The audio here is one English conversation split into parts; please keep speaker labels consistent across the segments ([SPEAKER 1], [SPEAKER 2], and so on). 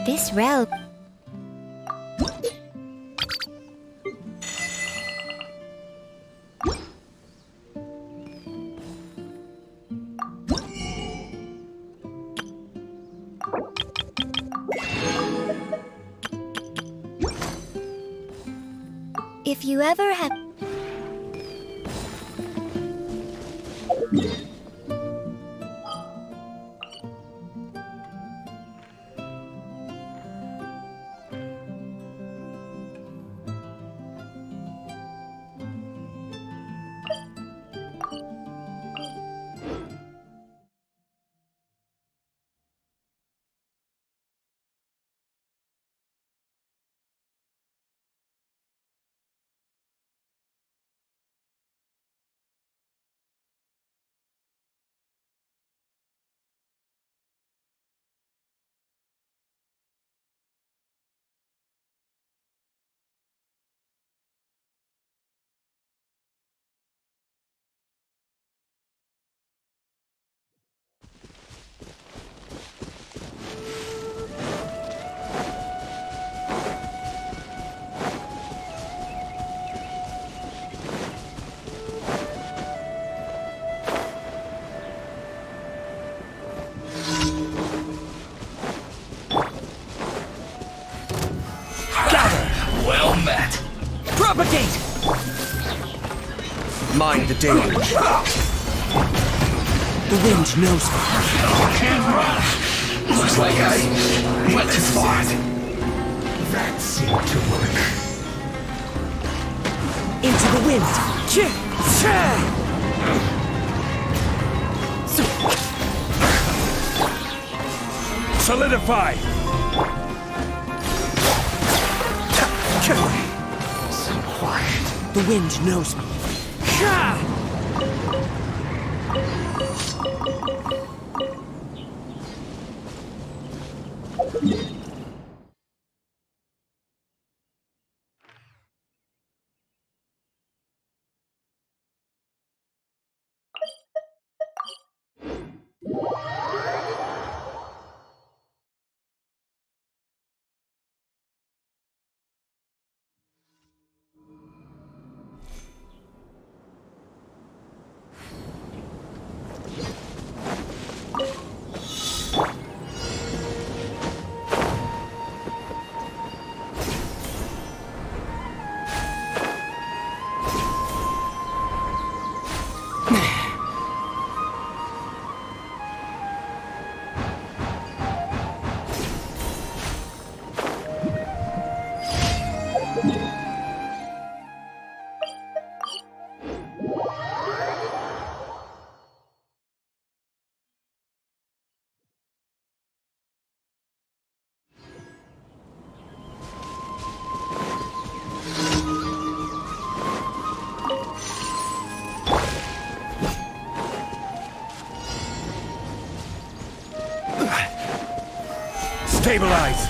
[SPEAKER 1] This realm. If you ever have...
[SPEAKER 2] Propagate! Mind the danger. The wind knows me.
[SPEAKER 3] Looks like I went too far. That seemed to work.
[SPEAKER 2] Into the wind.
[SPEAKER 4] Solidify!
[SPEAKER 3] So quiet.
[SPEAKER 2] The wind knows me. Stabilize!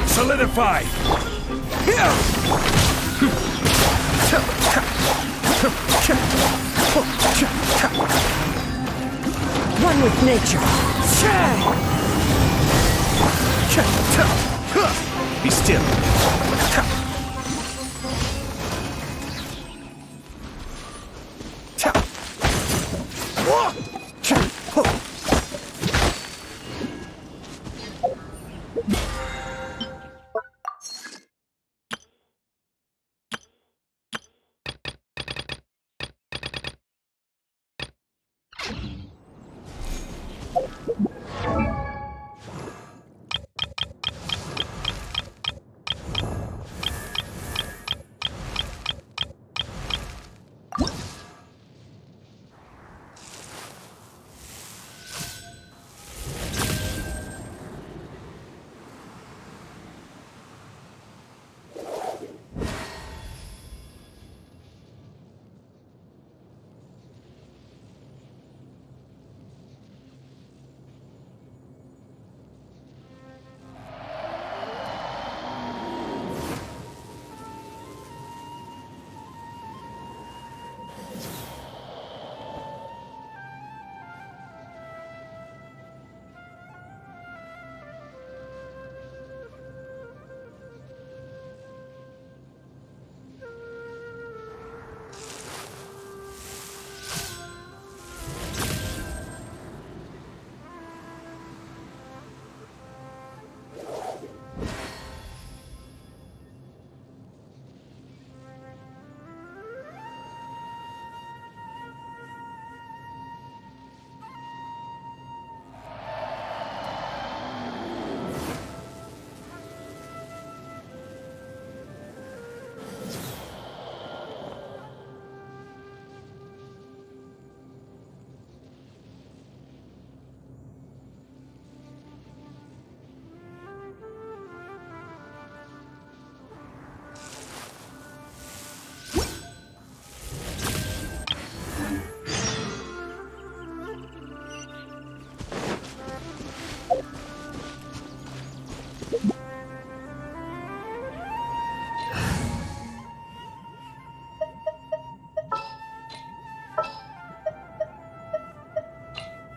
[SPEAKER 2] Solidify!
[SPEAKER 4] One with nature.
[SPEAKER 2] Be still.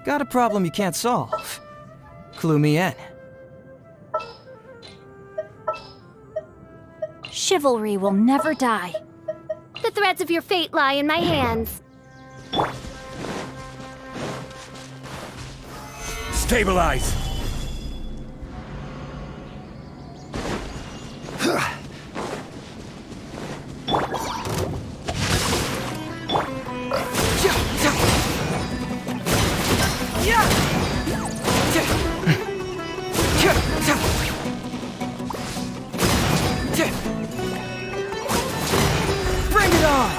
[SPEAKER 5] Got a problem you can't solve? Clue me in.
[SPEAKER 6] Chivalry will never die.
[SPEAKER 1] The threads of your fate lie in my hands.
[SPEAKER 2] Stabilize!
[SPEAKER 5] Bring it on!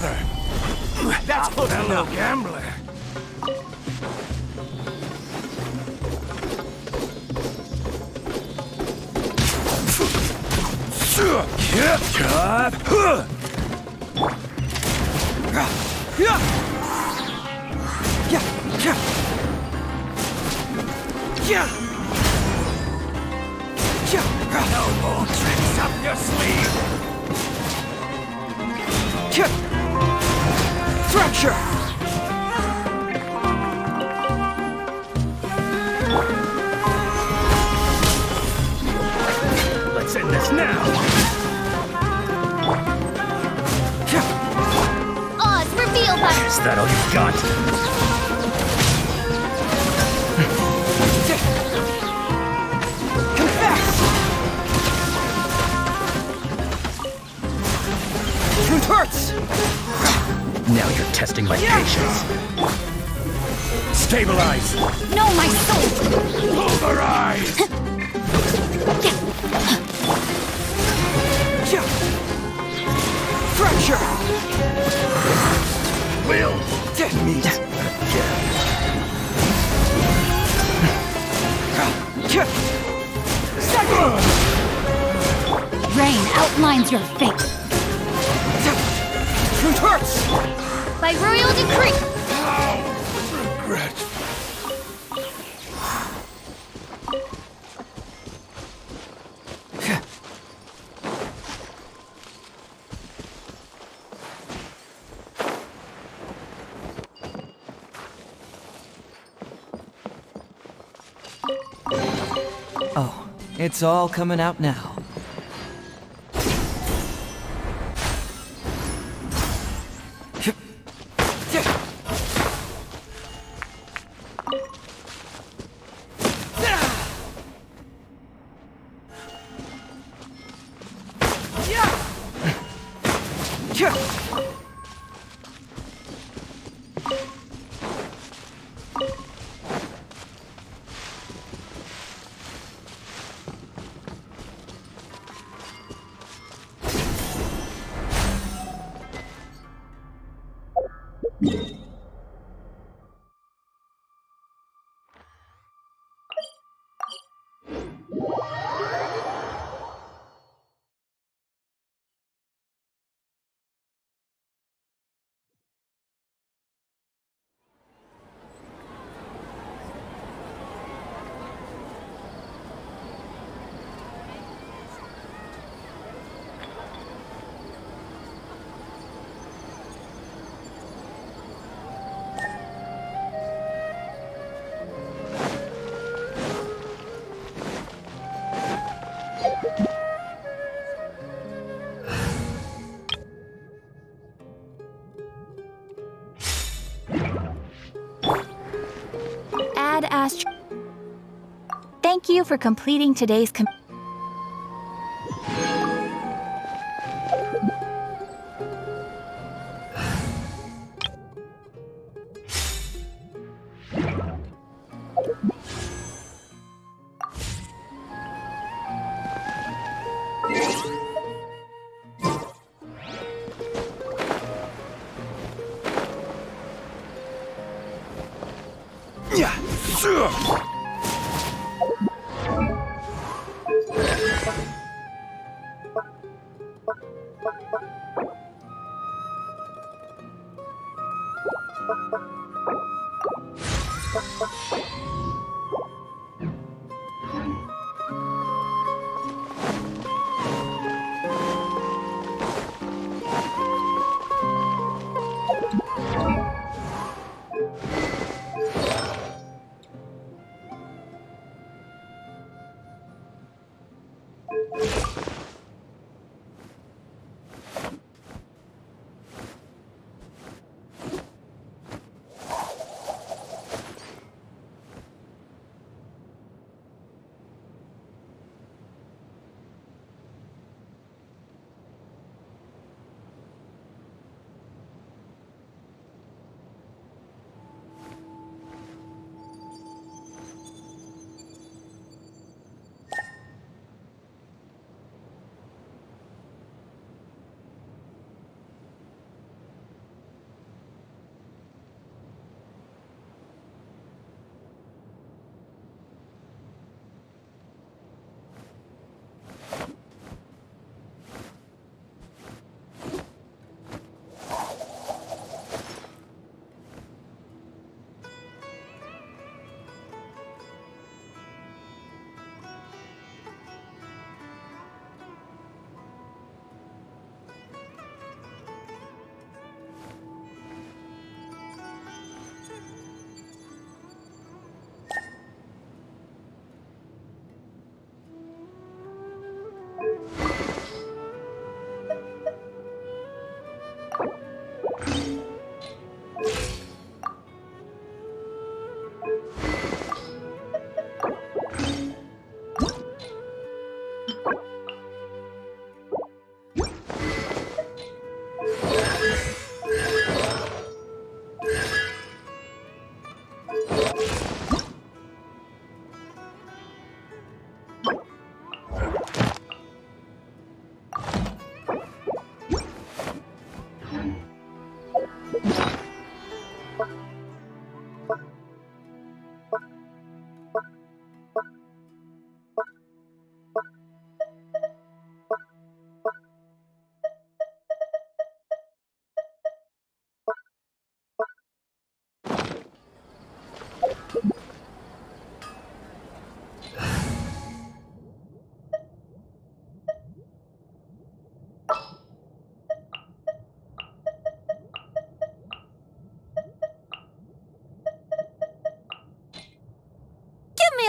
[SPEAKER 2] another. That's close enough. Gambler. No more tricks up your sleeve.
[SPEAKER 5] Fracture!
[SPEAKER 2] Let's end this now.
[SPEAKER 1] Oz, reveal by
[SPEAKER 2] Is that all you've got?
[SPEAKER 5] It hurts!
[SPEAKER 2] Now you're testing my patience. Stabilize!
[SPEAKER 6] No, my soul!
[SPEAKER 2] Pulverize!
[SPEAKER 5] Fracture!
[SPEAKER 2] Will
[SPEAKER 5] Meet
[SPEAKER 6] Rain outlines your fate.
[SPEAKER 5] It hurts!
[SPEAKER 1] by royal decree.
[SPEAKER 2] regret.
[SPEAKER 5] Oh, it's all coming out now.
[SPEAKER 6] Add Astro. Thank you for completing today's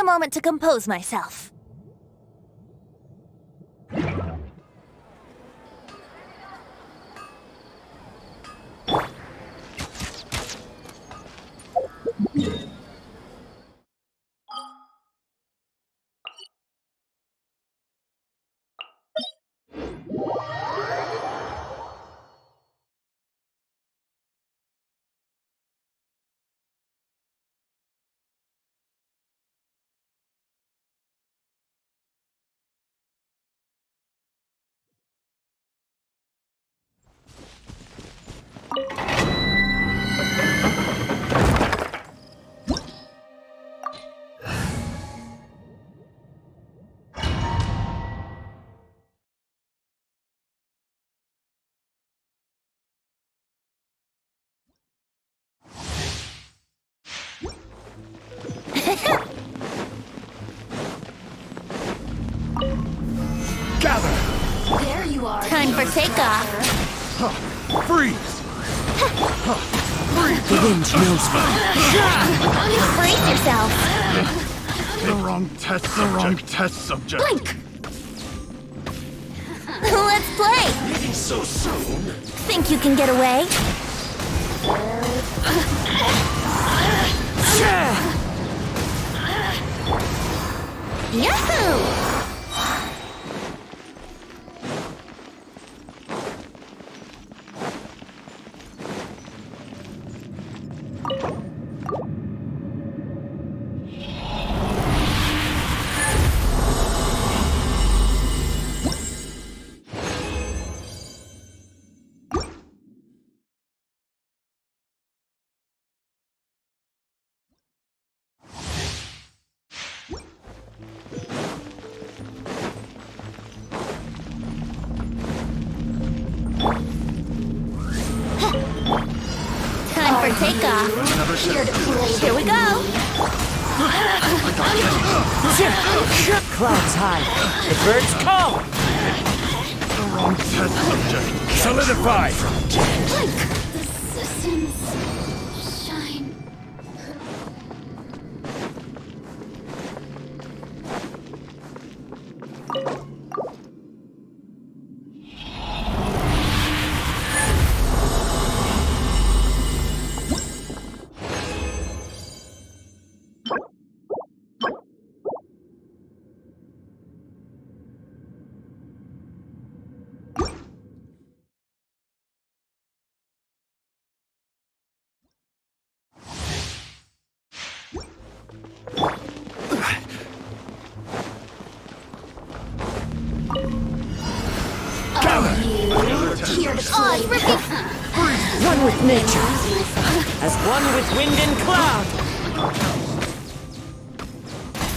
[SPEAKER 1] a moment to compose myself.
[SPEAKER 2] Gather!
[SPEAKER 1] There you are. Time for takeoff.
[SPEAKER 2] Freeze!
[SPEAKER 4] The wind knows me.
[SPEAKER 1] Brace yourself.
[SPEAKER 2] The wrong test subject.
[SPEAKER 1] Blink. Let's play.
[SPEAKER 3] So soon?
[SPEAKER 1] Think you can get away? Yahoo! Time for takeoff. Here we go.
[SPEAKER 4] Clouds high. The birds call.
[SPEAKER 2] The wrong test subject. Solidify!
[SPEAKER 1] The systems shine. Oz, repeat.
[SPEAKER 4] One with nature. As one with wind and cloud.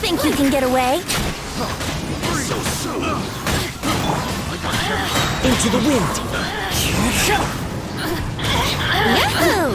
[SPEAKER 1] Think you can get away?
[SPEAKER 4] Into the wind.
[SPEAKER 1] Yahoo!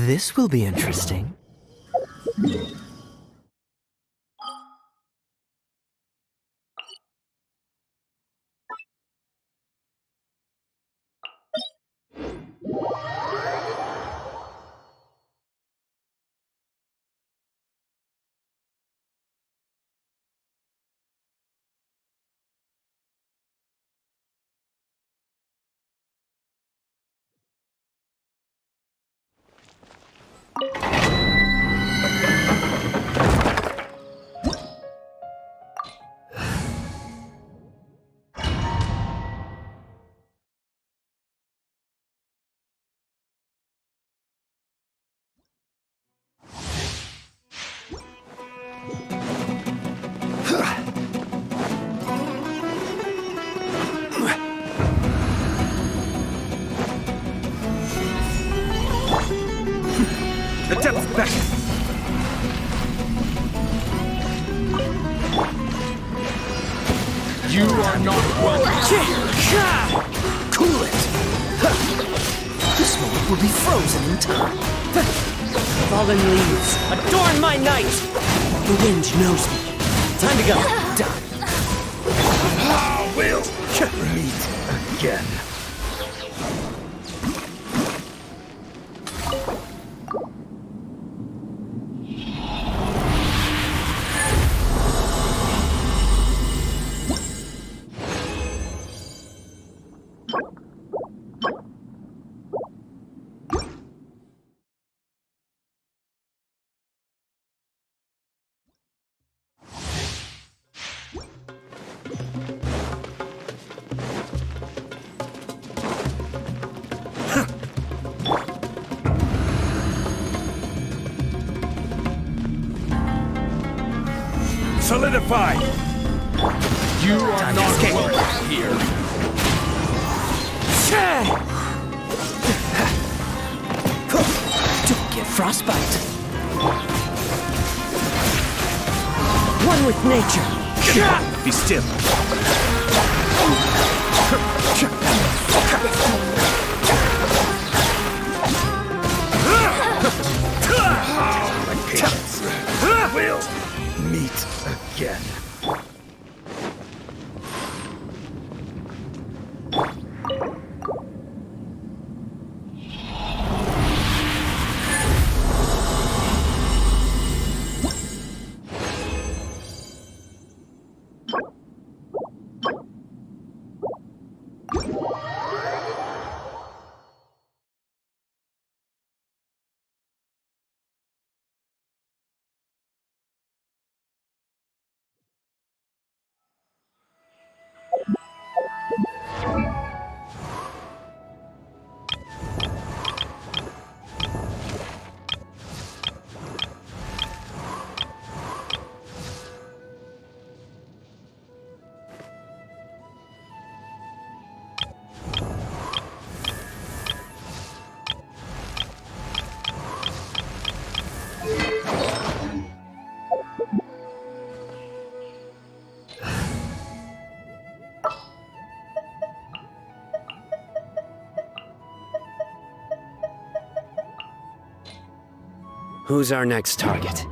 [SPEAKER 5] This will be interesting.
[SPEAKER 2] The depth beckon. You are not welcome.
[SPEAKER 5] Cool it! This moment will be frozen in time.
[SPEAKER 4] Fallen leaves, adorn my night!
[SPEAKER 5] The wind knows me.
[SPEAKER 4] Time to go.
[SPEAKER 5] Done.
[SPEAKER 2] We'll meet again. Solidify! You are not welcome here.
[SPEAKER 5] Don't get frostbite.
[SPEAKER 4] One with nature.
[SPEAKER 2] Be still. We'll meet again.
[SPEAKER 4] Who's our next target?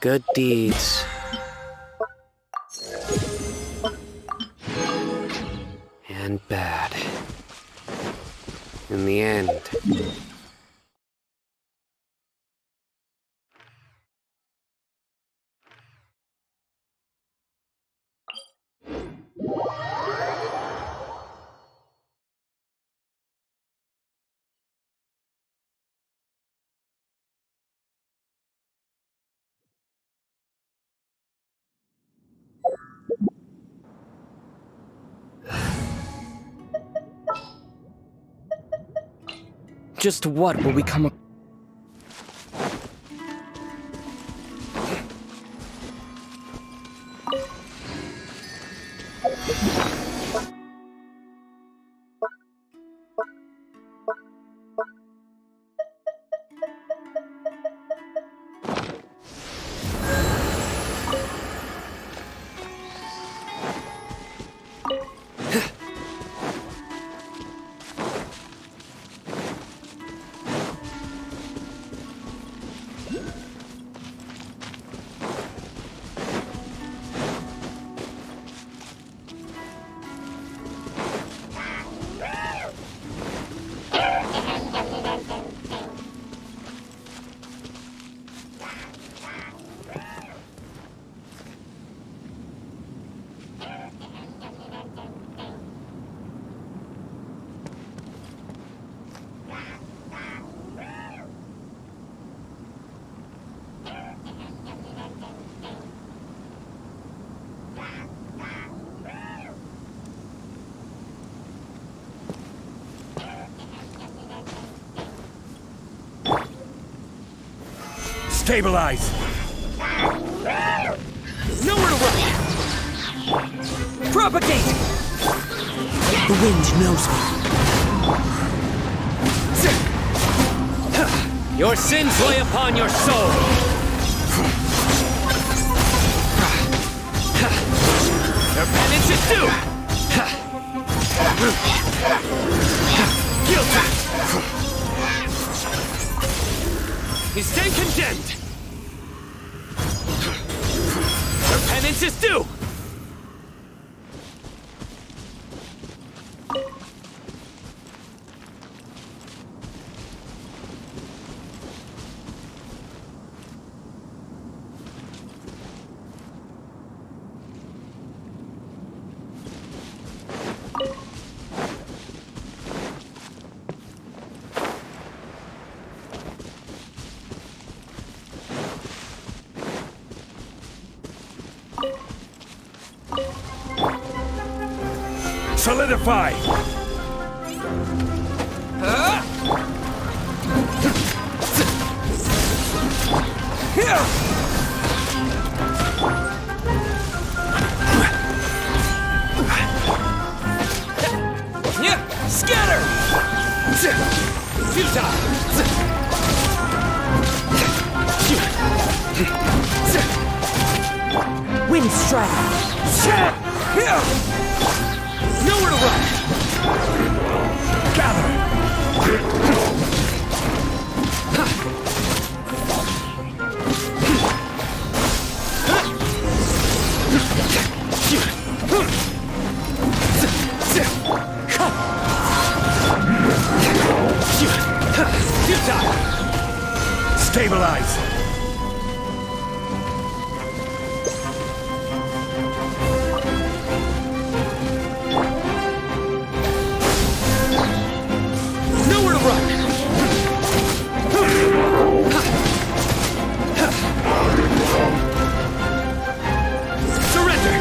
[SPEAKER 7] good deeds. And bad. In the end.
[SPEAKER 5] Just what will we come up?
[SPEAKER 2] Stabilize!
[SPEAKER 5] Nowhere to run! Propagate! The wind knows me.
[SPEAKER 7] Your sins lay upon your soul! Your penance is due! Guilty! You stand condemned! Your penance is due!
[SPEAKER 2] Solidify!
[SPEAKER 5] Scatter! Wind strike!
[SPEAKER 7] Nowhere to run!
[SPEAKER 2] Gather! Stabilize!
[SPEAKER 7] Nowhere to run! Surrender!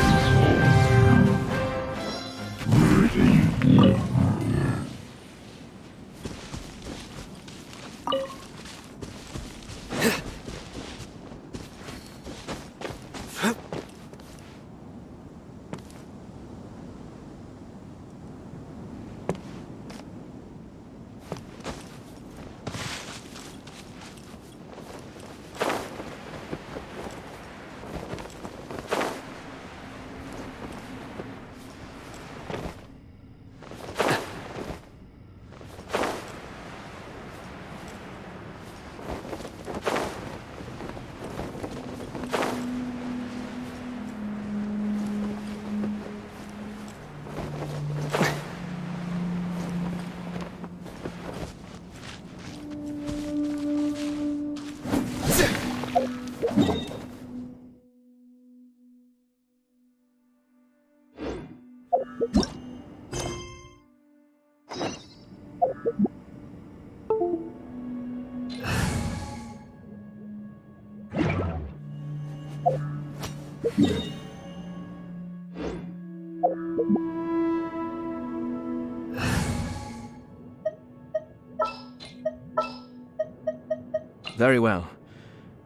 [SPEAKER 5] Very well.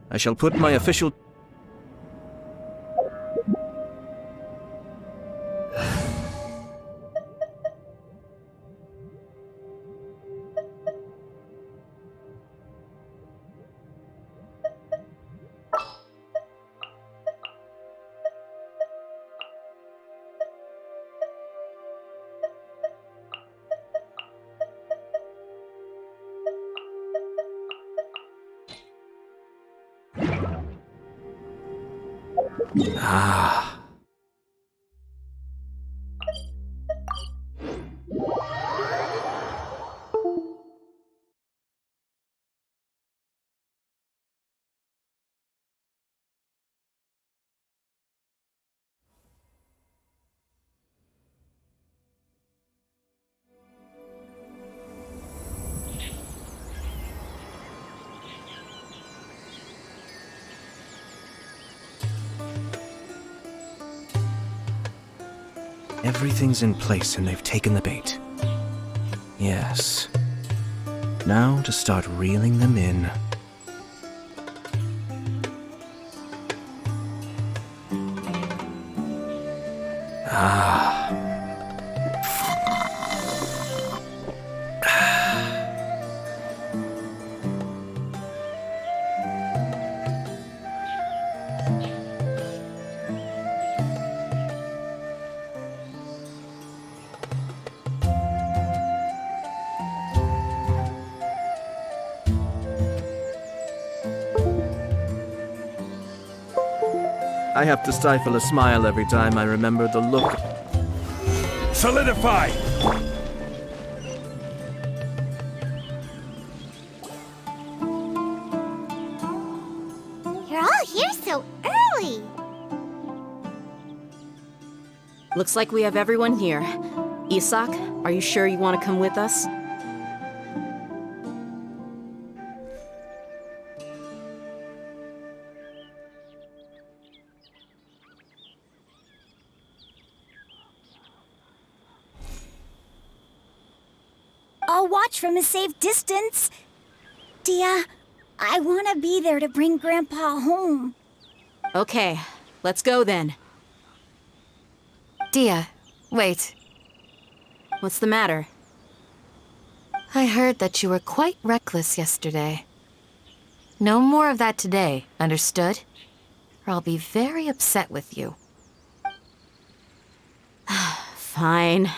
[SPEAKER 5] I shall put my official... Ah. Everything's in place and they've taken the bait. Yes. Now to start reeling them in. Ah. I have to stifle a smile every time I remember the look.
[SPEAKER 2] Solidify!
[SPEAKER 1] You're all here so early.
[SPEAKER 4] Looks like we have everyone here. Isak, are you sure you want to come with us?
[SPEAKER 1] I'll watch from a safe distance. Dia, I want to be there to bring Grandpa home.
[SPEAKER 4] Okay, let's go then.
[SPEAKER 8] Dia, wait.
[SPEAKER 4] What's the matter?
[SPEAKER 8] I heard that you were quite reckless yesterday. No more of that today, understood? Or I'll be very upset with you.
[SPEAKER 4] Fine.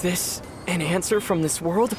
[SPEAKER 7] Is this an answer from this world?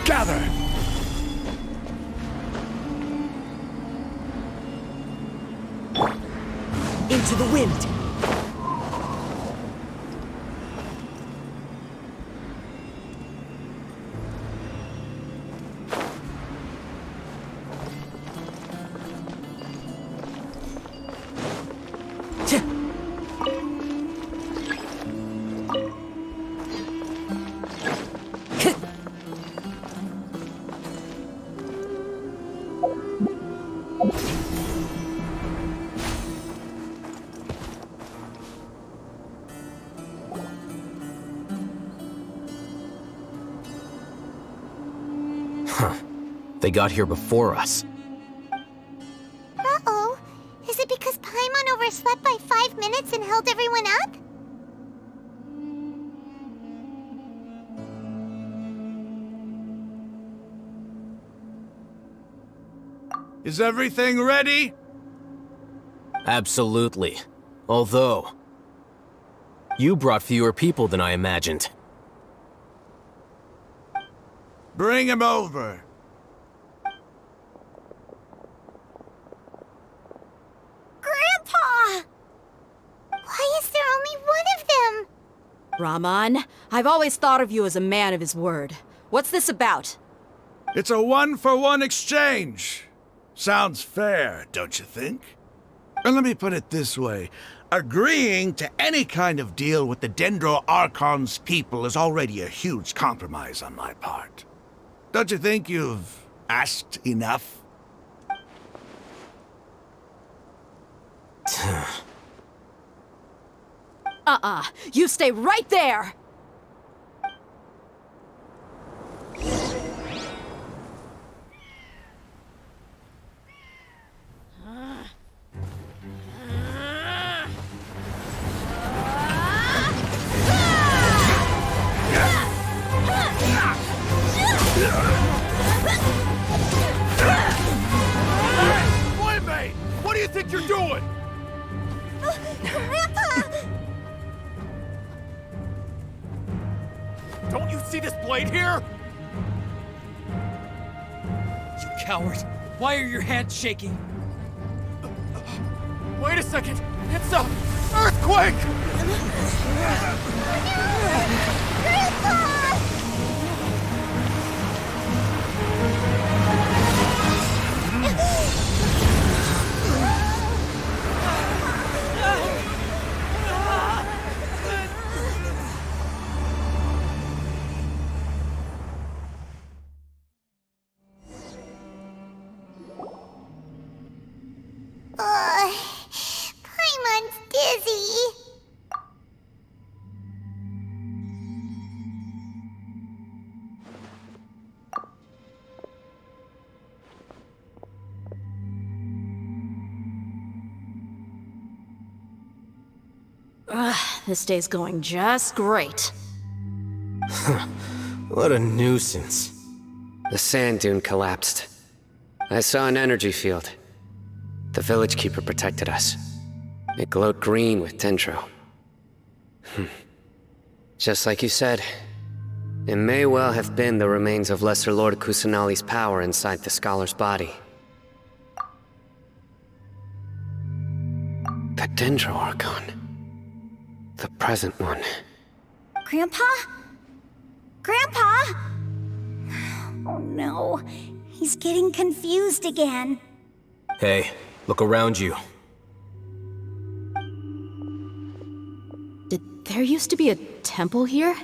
[SPEAKER 7] Gather! Into the wind!
[SPEAKER 5] They got here before us.
[SPEAKER 1] Uh-oh. Is it because Paimon overslept by 5 minutes and held everyone up?
[SPEAKER 2] Is everything ready?
[SPEAKER 5] Absolutely. Although, you brought fewer people than I imagined.
[SPEAKER 2] Bring him over.
[SPEAKER 1] Grandpa! Why is there only one of them?
[SPEAKER 4] Rahman, I've always thought of you as a man of his word. What's this about?
[SPEAKER 2] It's a one-for-one exchange. Sounds fair, don't you think? And let me put it this way. Agreeing to any kind of deal with the Dendro Archon's people is already a huge compromise on my part. Don't you think you've asked enough?
[SPEAKER 4] You stay right there!
[SPEAKER 2] Playmate! What do you think you're doing?
[SPEAKER 1] Grandpa!
[SPEAKER 2] Don't you see this blade here?
[SPEAKER 9] You coward! Why are your hands shaking?
[SPEAKER 2] Wait a second! It's a earthquake!
[SPEAKER 1] Paimon's dizzy.
[SPEAKER 4] This day's going just great.
[SPEAKER 5] What a nuisance.
[SPEAKER 10] The sand dune collapsed. I saw an energy field. The village keeper protected us. It glowed green with dendro. Just like you said, it may well have been the remains of Lesser Lord Kusanali's power inside the scholar's body. The Dendro Archon. The present one.
[SPEAKER 1] Grandpa? Grandpa? Oh no, he's getting confused again.
[SPEAKER 5] Hey, look around you.
[SPEAKER 4] Did there used to be a temple here?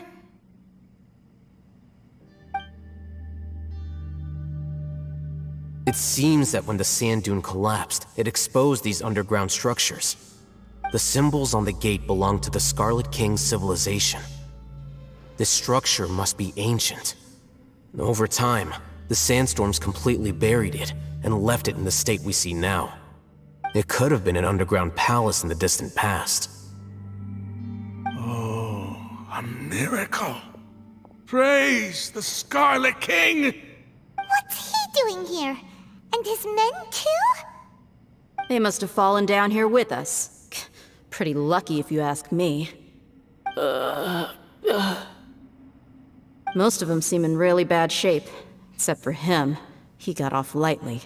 [SPEAKER 5] It seems that when the sand dune collapsed, it exposed these underground structures. The symbols on the gate belong to the Scarlet King's civilization. This structure must be ancient. Over time, the sandstorms completely buried it and left it in the state we see now. It could have been an underground palace in the distant past.
[SPEAKER 2] Oh, a miracle. Praise the Scarlet King!
[SPEAKER 1] What's he doing here? And his men too?
[SPEAKER 4] They must have fallen down here with us. Pretty lucky if you ask me. Most of them seem in really bad shape. Except for him. He got off lightly.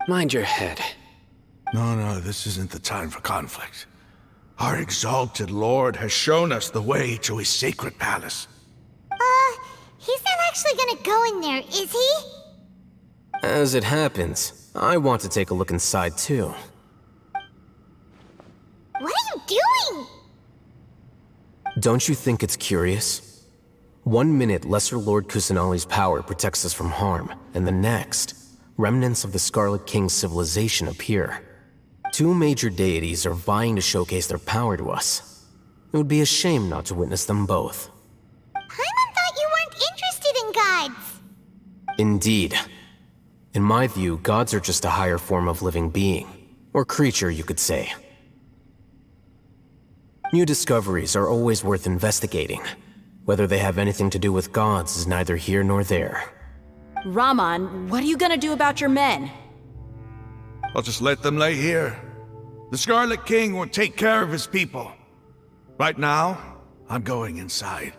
[SPEAKER 10] Mind your head.
[SPEAKER 2] No, this isn't the time for conflict. Our exalted lord has shown us the way to his sacred palace.
[SPEAKER 1] He's not actually gonna go in there, is he?
[SPEAKER 5] As it happens, I want to take a look inside too.
[SPEAKER 1] What are you doing?
[SPEAKER 5] Don't you think it's curious? 1 minute, Lesser Lord Kusanali's power protects us from harm, and the next, remnants of the Scarlet King's civilization appear. 2 major deities are vying to showcase their power to us. It would be a shame not to witness them both.
[SPEAKER 1] Paimon thought you weren't interested in gods.
[SPEAKER 5] Indeed. In my view, gods are just a higher form of living being, or creature, you could say. New discoveries are always worth investigating. Whether they have anything to do with gods is neither here nor there.
[SPEAKER 4] Raman, what are you gonna do about your men?
[SPEAKER 2] I'll just let them lay here. The Scarlet King will take care of his people. Right now, I'm going inside.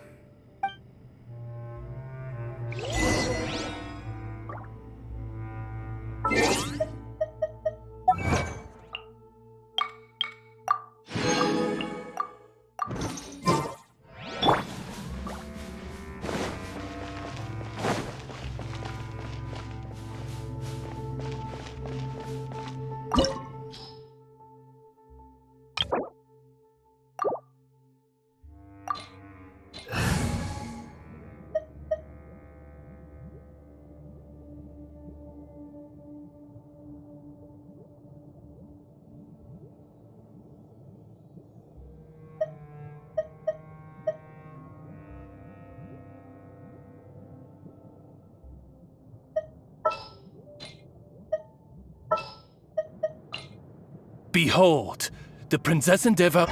[SPEAKER 9] Behold, the Princess Endeavor.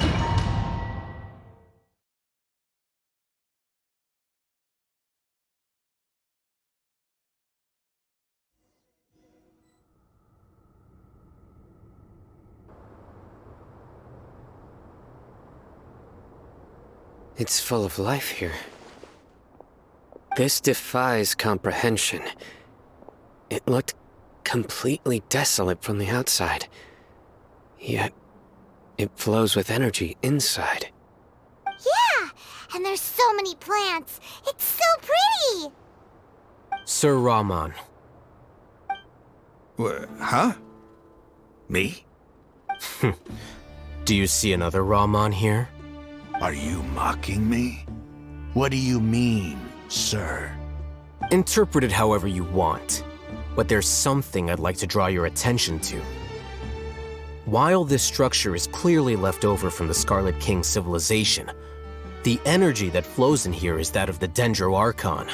[SPEAKER 10] It's full of life here. This defies comprehension. It looked completely desolate from the outside. Yet, it flows with energy inside.
[SPEAKER 1] Yeah, and there's so many plants. It's so pretty.
[SPEAKER 5] Sir Raman.
[SPEAKER 2] Huh? Me?
[SPEAKER 5] Do you see another Raman here?
[SPEAKER 2] Are you mocking me? What do you mean, sir?
[SPEAKER 5] Interpret it however you want, but there's something I'd like to draw your attention to. While this structure is clearly left over from the Scarlet King civilization, the energy that flows in here is that of the Dendro Archon.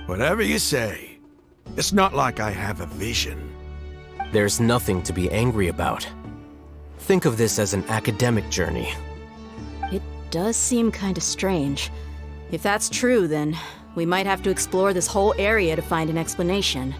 [SPEAKER 2] Whatever you say. It's not like I have a vision.
[SPEAKER 5] There's nothing to be angry about. Think of this as an academic journey.
[SPEAKER 4] It does seem kinda strange. If that's true, then we might have to explore this whole area to find an explanation.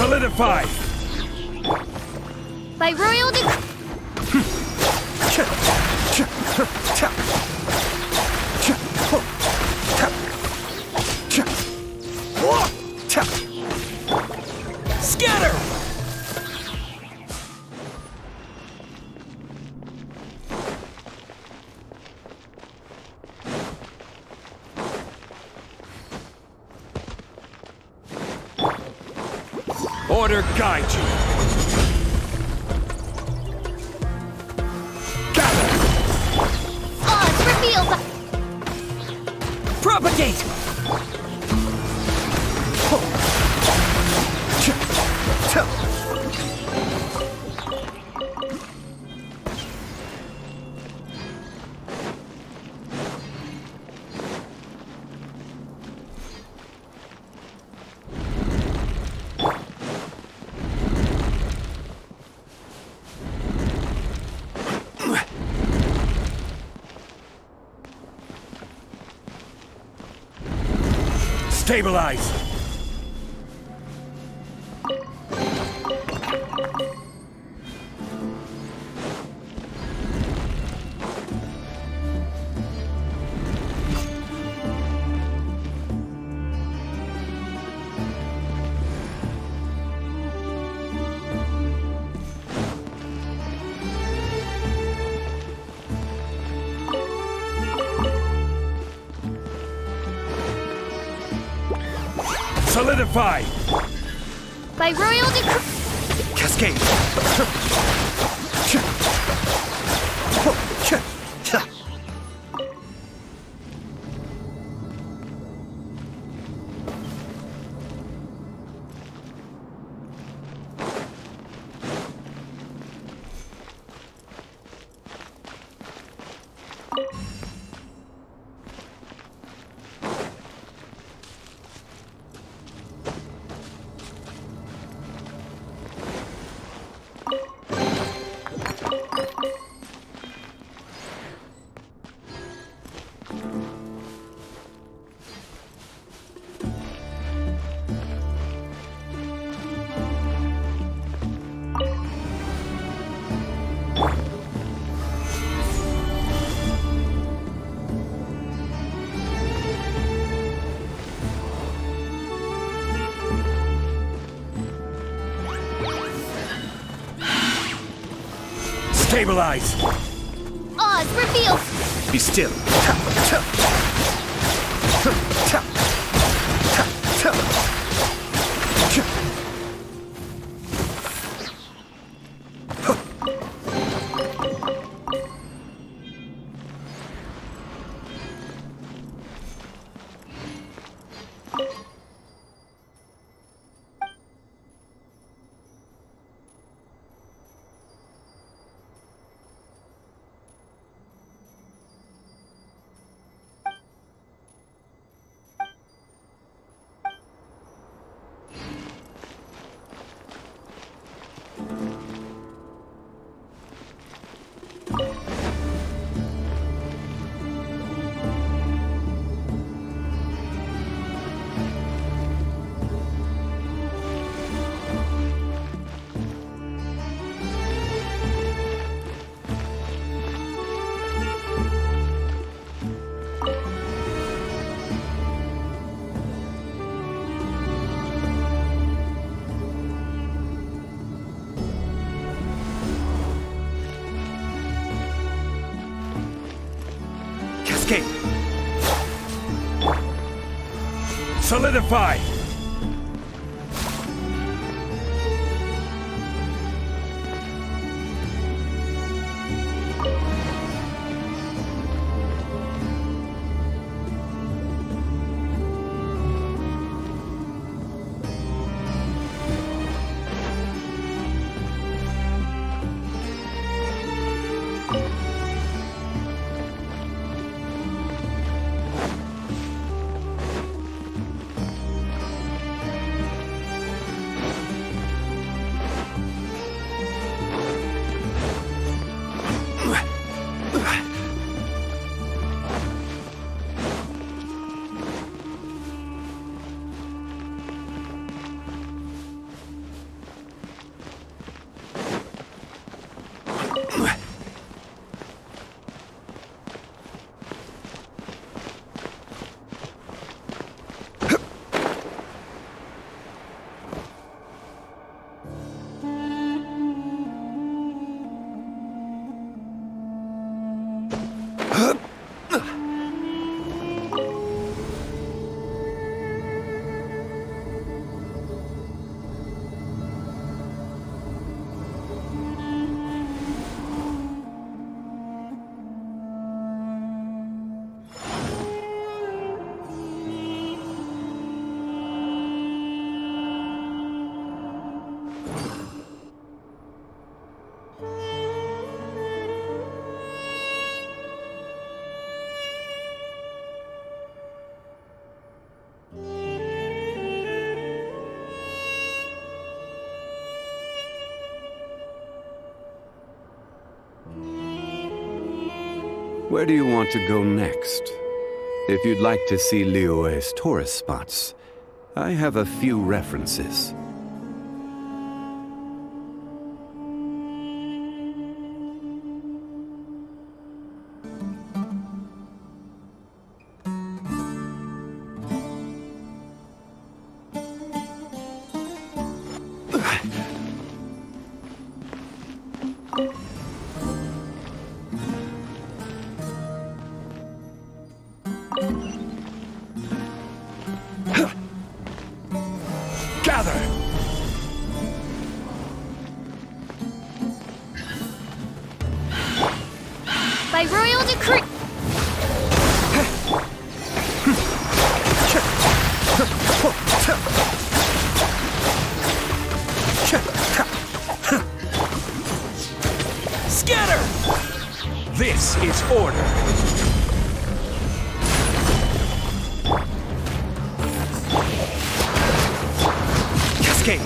[SPEAKER 2] Solidify!
[SPEAKER 6] By royal
[SPEAKER 9] Order guide you.
[SPEAKER 7] Gather!
[SPEAKER 6] Oz, reveal the...
[SPEAKER 7] Propagate!
[SPEAKER 9] Stabilize. Solidify!
[SPEAKER 6] By royal decree...
[SPEAKER 7] Cascade!
[SPEAKER 9] Stabilize!
[SPEAKER 6] Oz, reveal...
[SPEAKER 9] Be still. Cascade! Solidify!
[SPEAKER 11] Where do you want to go next? If you'd like to see Liyue's tourist spots, I have a few references.
[SPEAKER 7] Gather!
[SPEAKER 6] By royal decree.
[SPEAKER 9] Scatter! This is order. Cascade!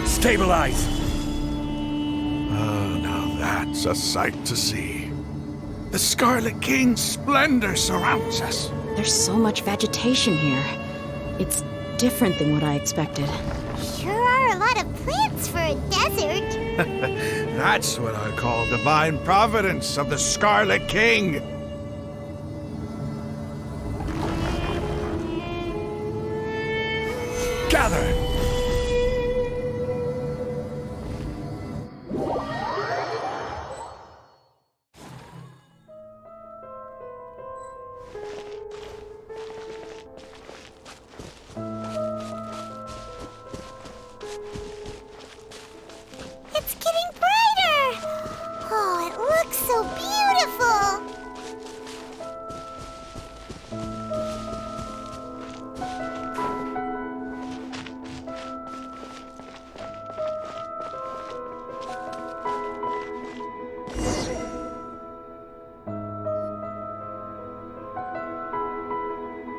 [SPEAKER 7] Stabilize!
[SPEAKER 2] Oh, now that's a sight to see. The Scarlet King's splendor surrounds us.
[SPEAKER 4] There's so much vegetation here. It's different than what I expected.
[SPEAKER 1] Sure are a lot of plants for a desert.
[SPEAKER 2] That's what I call divine providence of the Scarlet King.
[SPEAKER 7] Gather!
[SPEAKER 1] It's getting brighter. Oh, it looks so beautiful.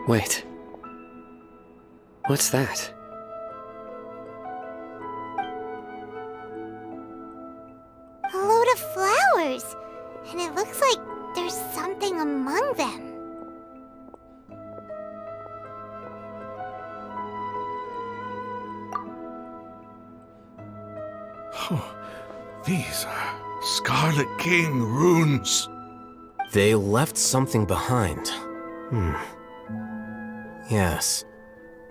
[SPEAKER 10] Wait. What's that?
[SPEAKER 12] A load of flowers. And it looks like there's something among them.
[SPEAKER 2] Oh, these are Scarlet King runes.
[SPEAKER 5] They left something behind. Yes.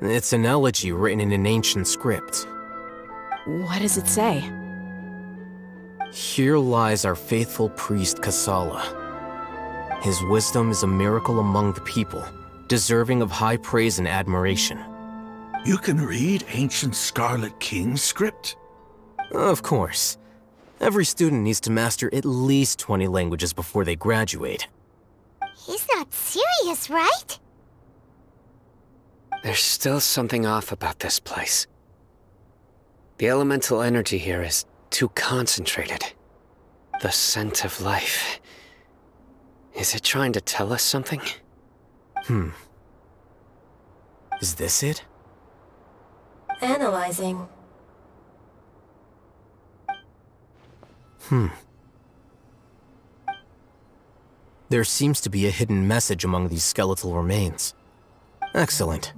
[SPEAKER 5] It's an elegy written in an ancient script.
[SPEAKER 4] What does it say?
[SPEAKER 5] Here lies our faithful priest Kasala. His wisdom is a miracle among the people, deserving of high praise and admiration.
[SPEAKER 2] You can read ancient Scarlet King script?
[SPEAKER 5] Of course. Every student needs to master at least 20 languages before they graduate.
[SPEAKER 12] He's not serious, right?
[SPEAKER 10] There's still something off about this place. The elemental energy here is too concentrated. The scent of life. Is it trying to tell us something?
[SPEAKER 5] Is this it?
[SPEAKER 13] Analyzing.
[SPEAKER 5] There seems to be a hidden message among these skeletal remains. Excellent.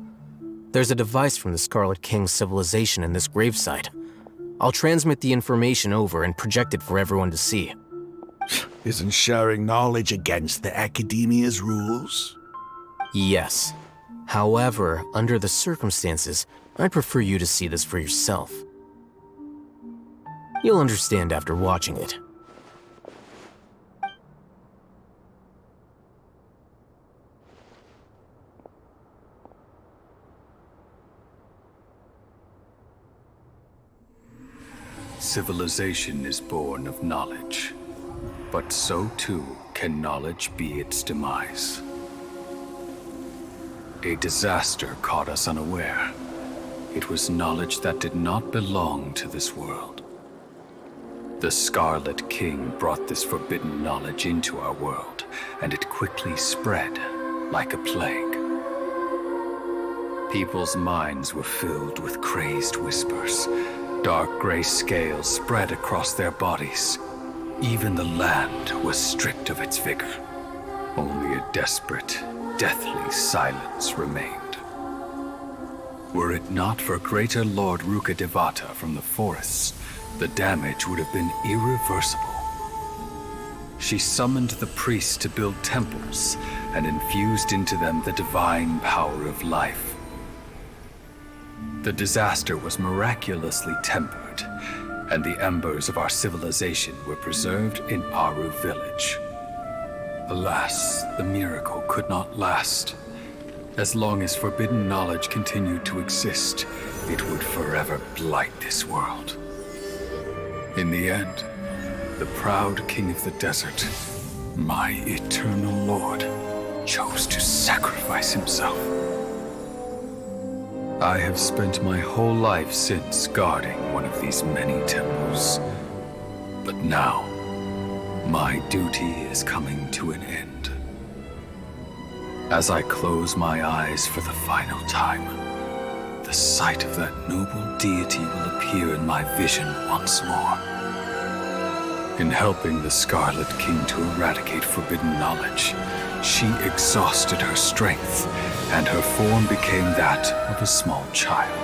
[SPEAKER 5] There's a device from the Scarlet King's civilization in this gravesite. I'll transmit the information over and project it for everyone to see.
[SPEAKER 2] Isn't sharing knowledge against the Academia's rules?
[SPEAKER 5] Yes. However, under the circumstances, I'd prefer you to see this for yourself. You'll understand after watching it.
[SPEAKER 14] Civilization is born of knowledge, but so too can knowledge be its demise. A disaster caught us unaware. It was knowledge that did not belong to this world. The Scarlet King brought this forbidden knowledge into our world, and it quickly spread like a plague. People's minds were filled with crazed whispers. Dark gray scales spread across their bodies. Even the land was stripped of its vigor. Only a desperate, deathly silence remained. Were it not for greater Lord Rukkhadevata from the forests, the damage would have been irreversible. She summoned the priests to build temples and infused into them the divine power of life. The disaster was miraculously tempered, and the embers of our civilization were preserved in Aru village. Alas, the miracle could not last. As long as forbidden knowledge continued to exist, it would forever blight this world. In the end, the proud king of the desert, my eternal lord, chose to sacrifice himself. I have spent my whole life since guarding one of these many temples. But now, my duty is coming to an end. As I close my eyes for the final time, the sight of that noble deity will appear in my vision once more. In helping the Scarlet King to eradicate forbidden knowledge, she exhausted her strength, and her form became that of a small child.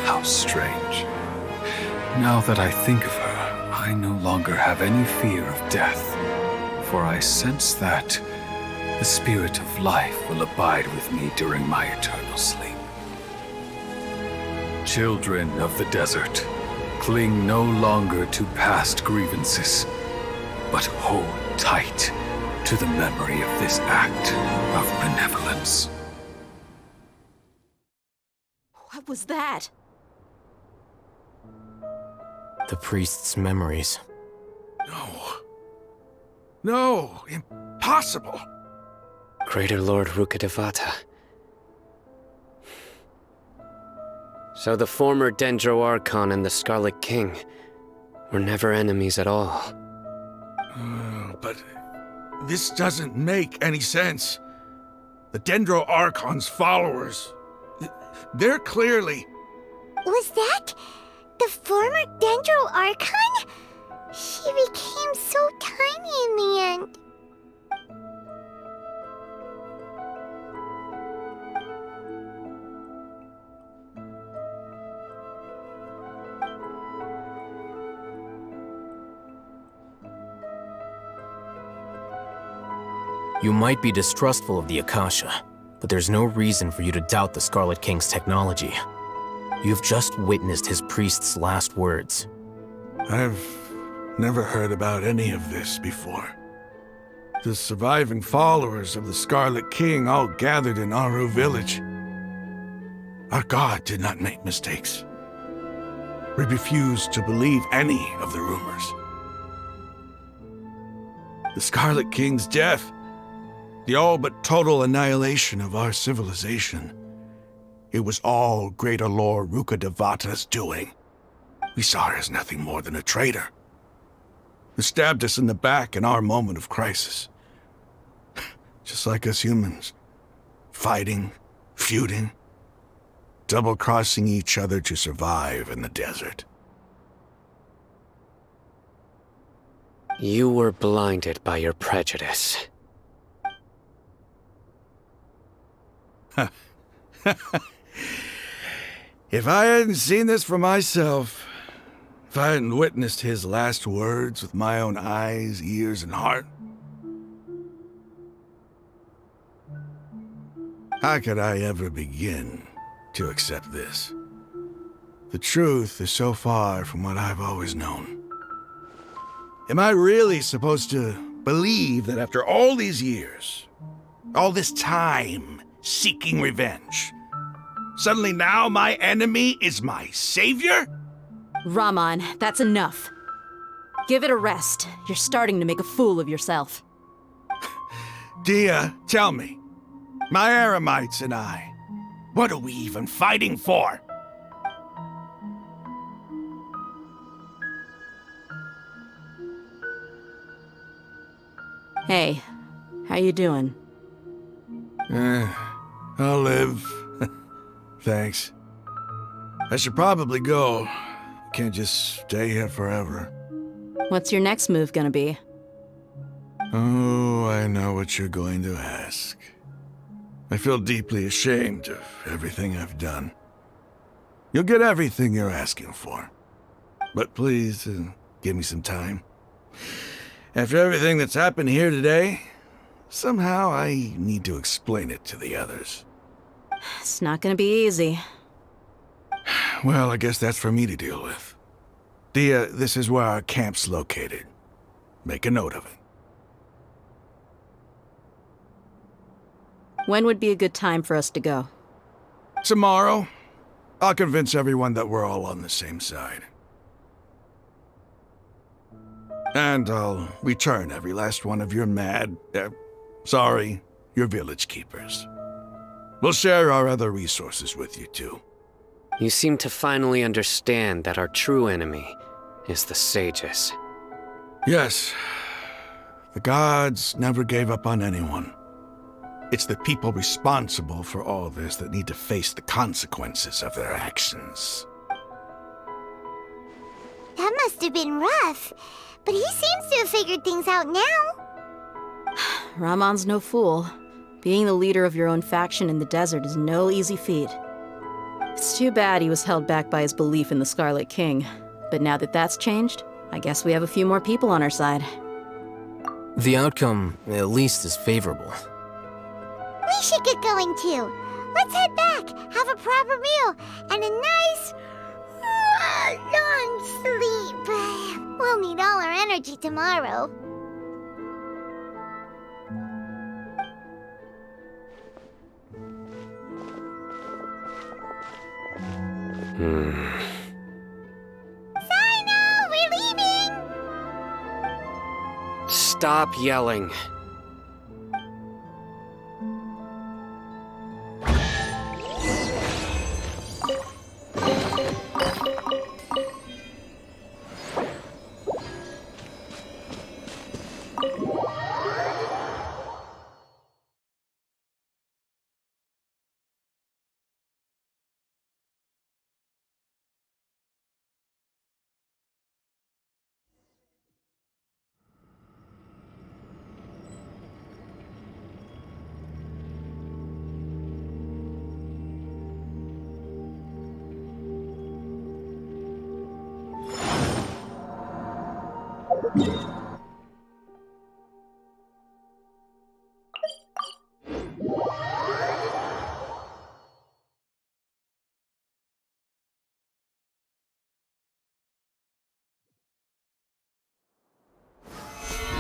[SPEAKER 14] How strange. Now that I think of her, I no longer have any fear of death, for I sense that the spirit of life will abide with me during my eternal sleep. Children of the desert, cling no longer to past grievances, but hold tight to the memory of this act of benevolence.
[SPEAKER 4] What was that?
[SPEAKER 5] The priest's memories.
[SPEAKER 2] No, impossible.
[SPEAKER 10] Greater Lord Rukkhadevata. So the former Dendro Archon and the Scarlet King were never enemies at all.
[SPEAKER 2] But this doesn't make any sense. The Dendro Archon's followers. They're clearly...
[SPEAKER 12] Was that the former Dendro Archon? She became so tiny in the end.
[SPEAKER 5] You might be distrustful of the Akasha, but there's no reason for you to doubt the Scarlet King's technology. You've just witnessed his priest's last words.
[SPEAKER 2] I've never heard about any of this before. The surviving followers of the Scarlet King all gathered in Aru village. Our god did not make mistakes. We refused to believe any of the rumors. The Scarlet King's death, the all but total annihilation of our civilization, it was all Greater Lord Rukkhadevata's doing. We saw her as nothing more than a traitor, who stabbed us in the back in our moment of crisis. Just like us humans, fighting, feuding, double-crossing each other to survive in the desert.
[SPEAKER 10] You were blinded by your prejudice.
[SPEAKER 2] If I hadn't seen this for myself, if I hadn't witnessed his last words with my own eyes, ears, and heart, how could I ever begin to accept this? The truth is so far from what I've always known. Am I really supposed to believe that after all these years, all this time seeking revenge, suddenly now my enemy is my savior?
[SPEAKER 4] Raman, that's enough. Give it a rest. You're starting to make a fool of yourself.
[SPEAKER 2] Dia, tell me, my Eremites and I, what are we even fighting for?
[SPEAKER 4] Hey, how you doing?
[SPEAKER 2] I'll live. Thanks. I should probably go. Can't just stay here forever.
[SPEAKER 4] What's your next move gonna be?
[SPEAKER 2] Oh, I know what you're going to ask. I feel deeply ashamed of everything I've done. You'll get everything you're asking for. But please, give me some time. After everything that's happened here today, somehow I need to explain it to the others.
[SPEAKER 4] It's not gonna be easy.
[SPEAKER 2] Well, I guess that's for me to deal with. Dia, this is where our camp's located. Make a note of it.
[SPEAKER 4] When would be a good time for us to go?
[SPEAKER 2] Tomorrow, I'll convince everyone that we're all on the same side. And I'll return every last one of your your village keepers. We'll share our other resources with you too.
[SPEAKER 10] You seem to finally understand that our true enemy is the sages.
[SPEAKER 2] Yes, the gods never gave up on anyone. It's the people responsible for all this that need to face the consequences of their actions.
[SPEAKER 12] That must have been rough, but he seems to have figured things out now.
[SPEAKER 4] Ramon's no fool. Being the leader of your own faction in the desert is no easy feat. It's too bad he was held back by his belief in the Scarlet King. But now that that's changed, I guess we have a few more people on our side.
[SPEAKER 5] The outcome, at least, is favorable.
[SPEAKER 12] We should get going too. Let's head back, have a proper meal, and a nice, long sleep. We'll need all our energy tomorrow. Sino, we're leaving!
[SPEAKER 10] Stop yelling.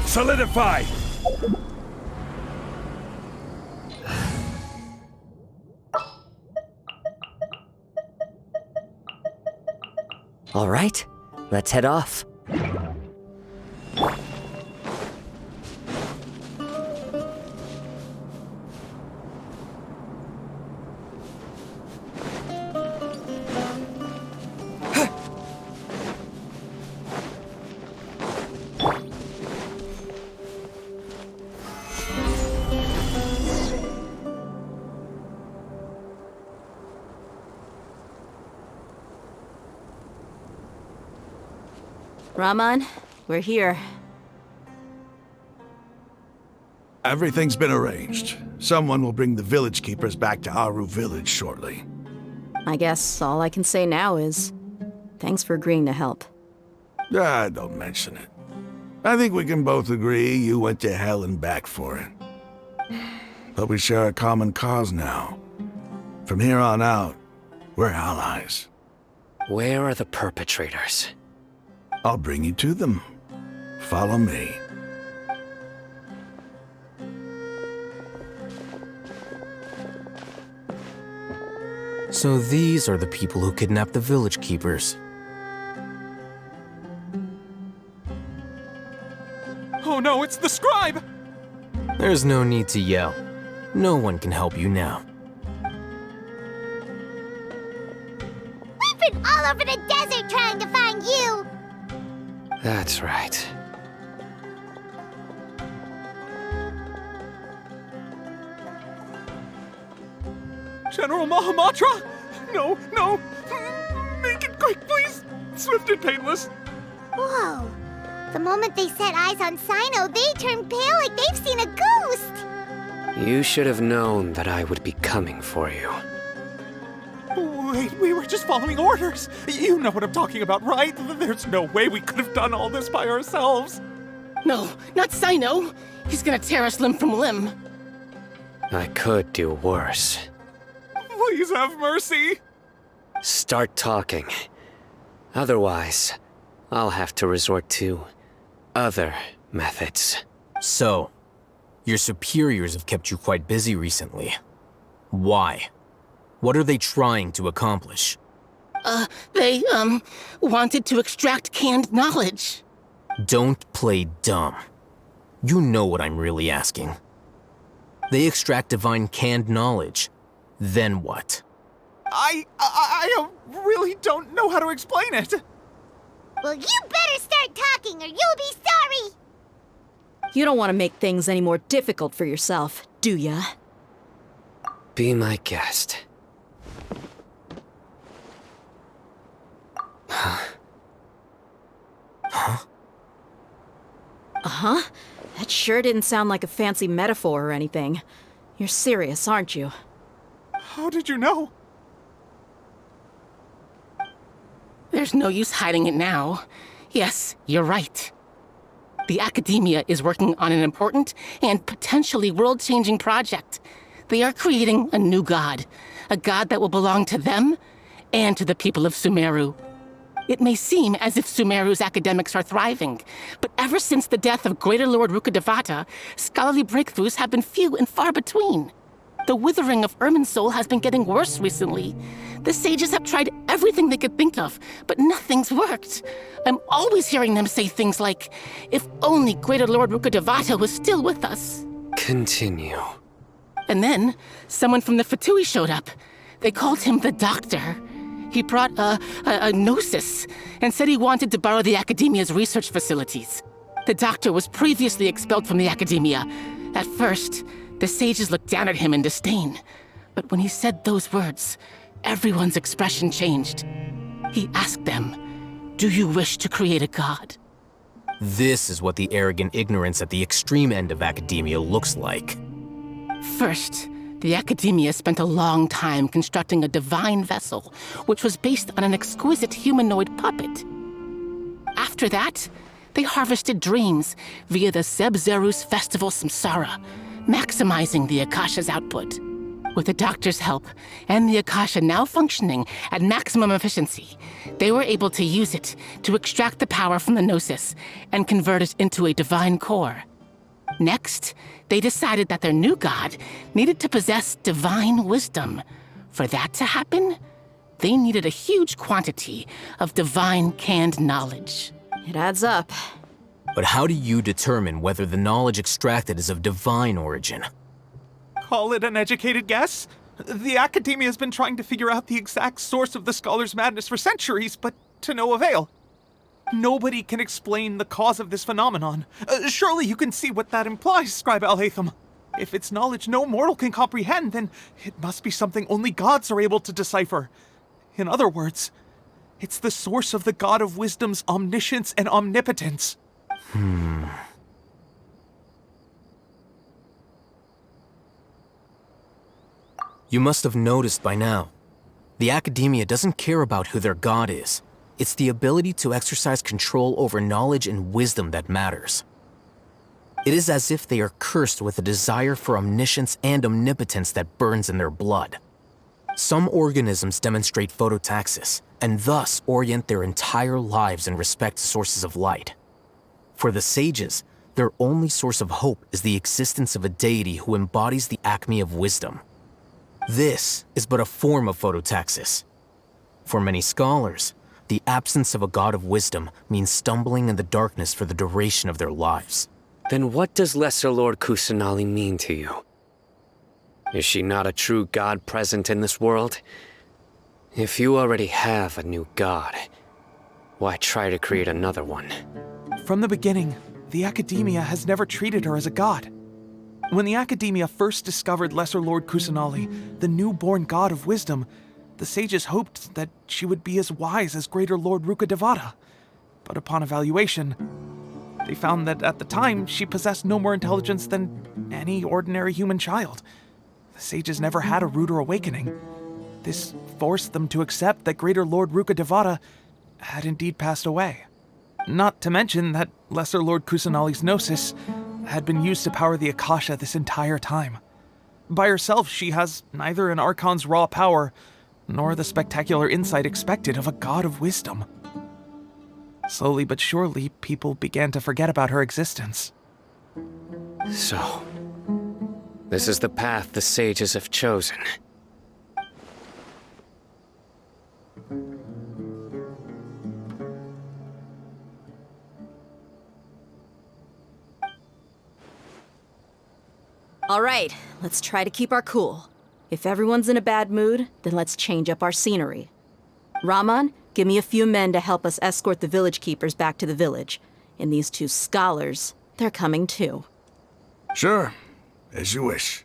[SPEAKER 7] Solidify!
[SPEAKER 10] All right, let's head off.
[SPEAKER 4] Raman, we're here.
[SPEAKER 2] Everything's been arranged. Someone will bring the village keepers back to Aru village shortly.
[SPEAKER 4] I guess all I can say now is, thanks for agreeing to help.
[SPEAKER 2] Don't mention it. I think we can both agree you went to hell and back for it. But we share a common cause now. From here on out, we're allies.
[SPEAKER 10] Where are the perpetrators?
[SPEAKER 2] I'll bring you to them. Follow me.
[SPEAKER 5] So these are the people who kidnapped the village keepers.
[SPEAKER 9] Oh no, it's the scribe!
[SPEAKER 5] There's no need to yell. No one can help you now.
[SPEAKER 12] We've been all over the desert trying to find you!
[SPEAKER 10] That's right.
[SPEAKER 9] General Mahamatra? No, no! Make it quick, please! Swift and painless!
[SPEAKER 12] Whoa. The moment they set eyes on Sino, they turn pale like they've seen a ghost!
[SPEAKER 10] You should have known that I would be coming for you.
[SPEAKER 9] Wait, we were just following orders. You know what I'm talking about, right? There's no way we could have done all this by ourselves.
[SPEAKER 13] No, not Sino. He's gonna tear us limb from limb.
[SPEAKER 10] I could do worse.
[SPEAKER 9] Please have mercy.
[SPEAKER 10] Start talking. Otherwise, I'll have to resort to other methods.
[SPEAKER 5] So, your superiors have kept you quite busy recently. Why? What are they trying to accomplish?
[SPEAKER 13] They wanted to extract canned knowledge.
[SPEAKER 5] Don't play dumb. You know what I'm really asking. They extract divine canned knowledge. Then what?
[SPEAKER 9] I really don't know how to explain it.
[SPEAKER 12] Well, you better start talking or you'll be sorry!
[SPEAKER 4] You don't want to make things any more difficult for yourself, do ya?
[SPEAKER 10] Be my guest.
[SPEAKER 4] Uh-huh. That sure didn't sound like a fancy metaphor or anything. You're serious, aren't you?
[SPEAKER 9] How did you know?
[SPEAKER 13] There's no use hiding it now. Yes, you're right. The Academia is working on an important and potentially world-changing project. They are creating a new god. A god that will belong to them and to the people of Sumeru. It may seem as if Sumeru's academics are thriving, but ever since the death of Greater Lord Rukkhadevata, scholarly breakthroughs have been few and far between. The withering of Irminsul has been getting worse recently. The sages have tried everything they could think of, but nothing's worked. I'm always hearing them say things like, if only Greater Lord Rukkhadevata was still with us.
[SPEAKER 10] Continue.
[SPEAKER 13] And then, someone from the Fatui showed up. They called him the Doctor. He brought a gnosis and said he wanted to borrow the Academia's research facilities. The Doctor was previously expelled from the Academia. At first, the sages looked down at him in disdain. But when he said those words, everyone's expression changed. He asked them, "Do you wish to create a god?"
[SPEAKER 5] This is what the arrogant ignorance at the extreme end of academia looks like.
[SPEAKER 13] First, the Academia spent a long time constructing a divine vessel, which was based on an exquisite humanoid puppet. After that, They harvested dreams via the Sebzerus Festival Samsara, maximizing the Akasha's output. With the doctor's help, and the Akasha now functioning at maximum efficiency, they were able to use it to extract the power from the Gnosis and convert it into a divine core. Next, they decided that their new god needed to possess divine wisdom. For that to happen, they needed a huge quantity of divine canned knowledge.
[SPEAKER 4] It adds up.
[SPEAKER 5] But how do you determine whether the knowledge extracted is of divine origin?
[SPEAKER 9] Call it an educated guess? The Academia has been trying to figure out the exact source of the Scholar's madness for centuries, but to no avail. Nobody can explain the cause of this phenomenon. Surely you can see what that implies, Scribe Alhaitham. If it's knowledge no mortal can comprehend, then it must be something only gods are able to decipher. In other words, it's the source of the God of Wisdom's omniscience and omnipotence.
[SPEAKER 5] You must have noticed by now. The Academia doesn't care about who their god is. It's the ability to exercise control over knowledge and wisdom that matters. It is as if they are cursed with a desire for omniscience and omnipotence that burns in their blood. Some organisms demonstrate phototaxis, and thus orient their entire lives in respect to sources of light. For the sages, their only source of hope is the existence of a deity who embodies the acme of wisdom. This is but a form of phototaxis. For many scholars, the absence of a god of wisdom means stumbling in the darkness for the duration of their lives.
[SPEAKER 10] Then what does Lesser Lord Kusanali mean to you? Is she not a true god present in this world? If you already have a new god, why try to create another one?
[SPEAKER 9] From the beginning, the Academia has never treated her as a god. When the Academia first discovered Lesser Lord Kusanali, the newborn god of wisdom, the sages hoped that she would be as wise as Greater Lord Rukkhadevata. But upon evaluation, they found that at the time, she possessed no more intelligence than any ordinary human child. The sages never had a ruder awakening. This forced them to accept that Greater Lord Rukkhadevata had indeed passed away. Not to mention that Lesser Lord Kusanali's Gnosis had been used to power the Akasha this entire time. By herself, she has neither an Archon's raw power, nor the spectacular insight expected of a god of wisdom. Slowly but surely, people began to forget about her existence.
[SPEAKER 10] So, this is the path the sages have chosen.
[SPEAKER 4] All right, let's try to keep our cool. If everyone's in a bad mood, then let's change up our scenery. Raman, give me a few men to help us escort the village keepers back to the village. And these two scholars, they're coming too.
[SPEAKER 2] Sure, as you wish.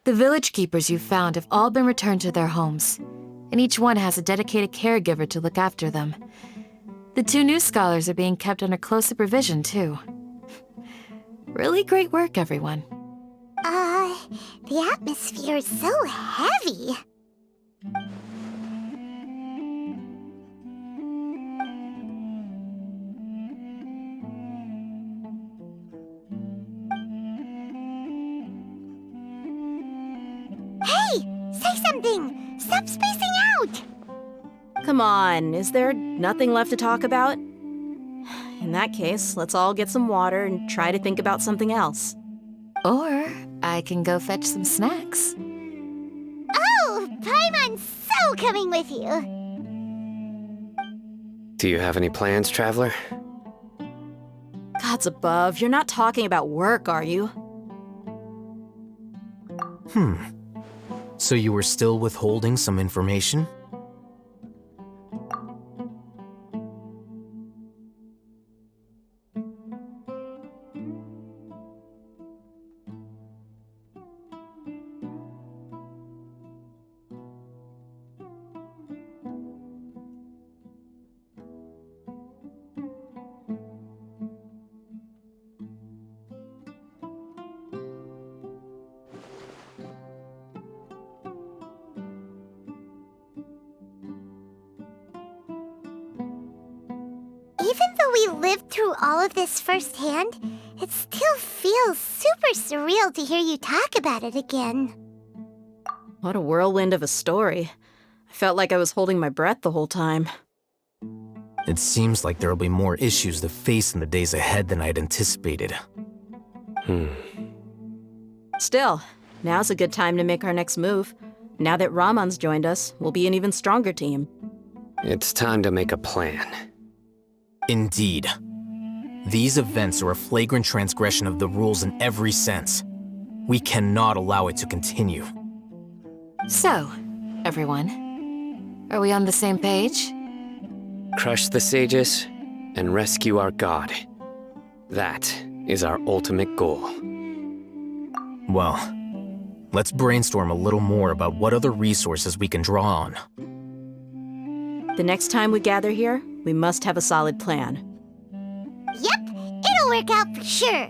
[SPEAKER 8] The village keepers you found have all been returned to their homes, and each one has a dedicated caregiver to look after them. The two new scholars are being kept under close supervision, too. Really great work, everyone.
[SPEAKER 12] The atmosphere is so heavy. Say something! Stop spacing out!
[SPEAKER 4] Come on, is there nothing left to talk about? In that case, let's all get some water and try to think about something else.
[SPEAKER 8] Or I can go fetch some snacks.
[SPEAKER 12] Oh, Paimon's so coming with you!
[SPEAKER 10] Do you have any plans, Traveler?
[SPEAKER 4] Gods above, you're not talking about work, are you?
[SPEAKER 5] So you were still withholding some information?
[SPEAKER 12] Even though we lived through all of this firsthand, it still feels super surreal to hear you talk about it again.
[SPEAKER 4] What a whirlwind of a story. I felt like I was holding my breath the whole time.
[SPEAKER 5] It seems like there'll be more issues to face in the days ahead than I'd anticipated.
[SPEAKER 4] Still, now's a good time to make our next move. Now that Ramon's joined us, we'll be an even stronger team.
[SPEAKER 10] It's time to make a plan.
[SPEAKER 5] Indeed. These events are a flagrant transgression of the rules in every sense. We cannot allow it to continue.
[SPEAKER 8] So, everyone, are we on the same page?
[SPEAKER 10] Crush the sages and rescue our god. That is our ultimate goal.
[SPEAKER 5] Well, let's brainstorm a little more about what other resources we can draw on.
[SPEAKER 4] The next time we gather here, we must have a solid plan.
[SPEAKER 12] Yep, it'll work out for sure.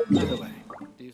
[SPEAKER 2] By the way, do you...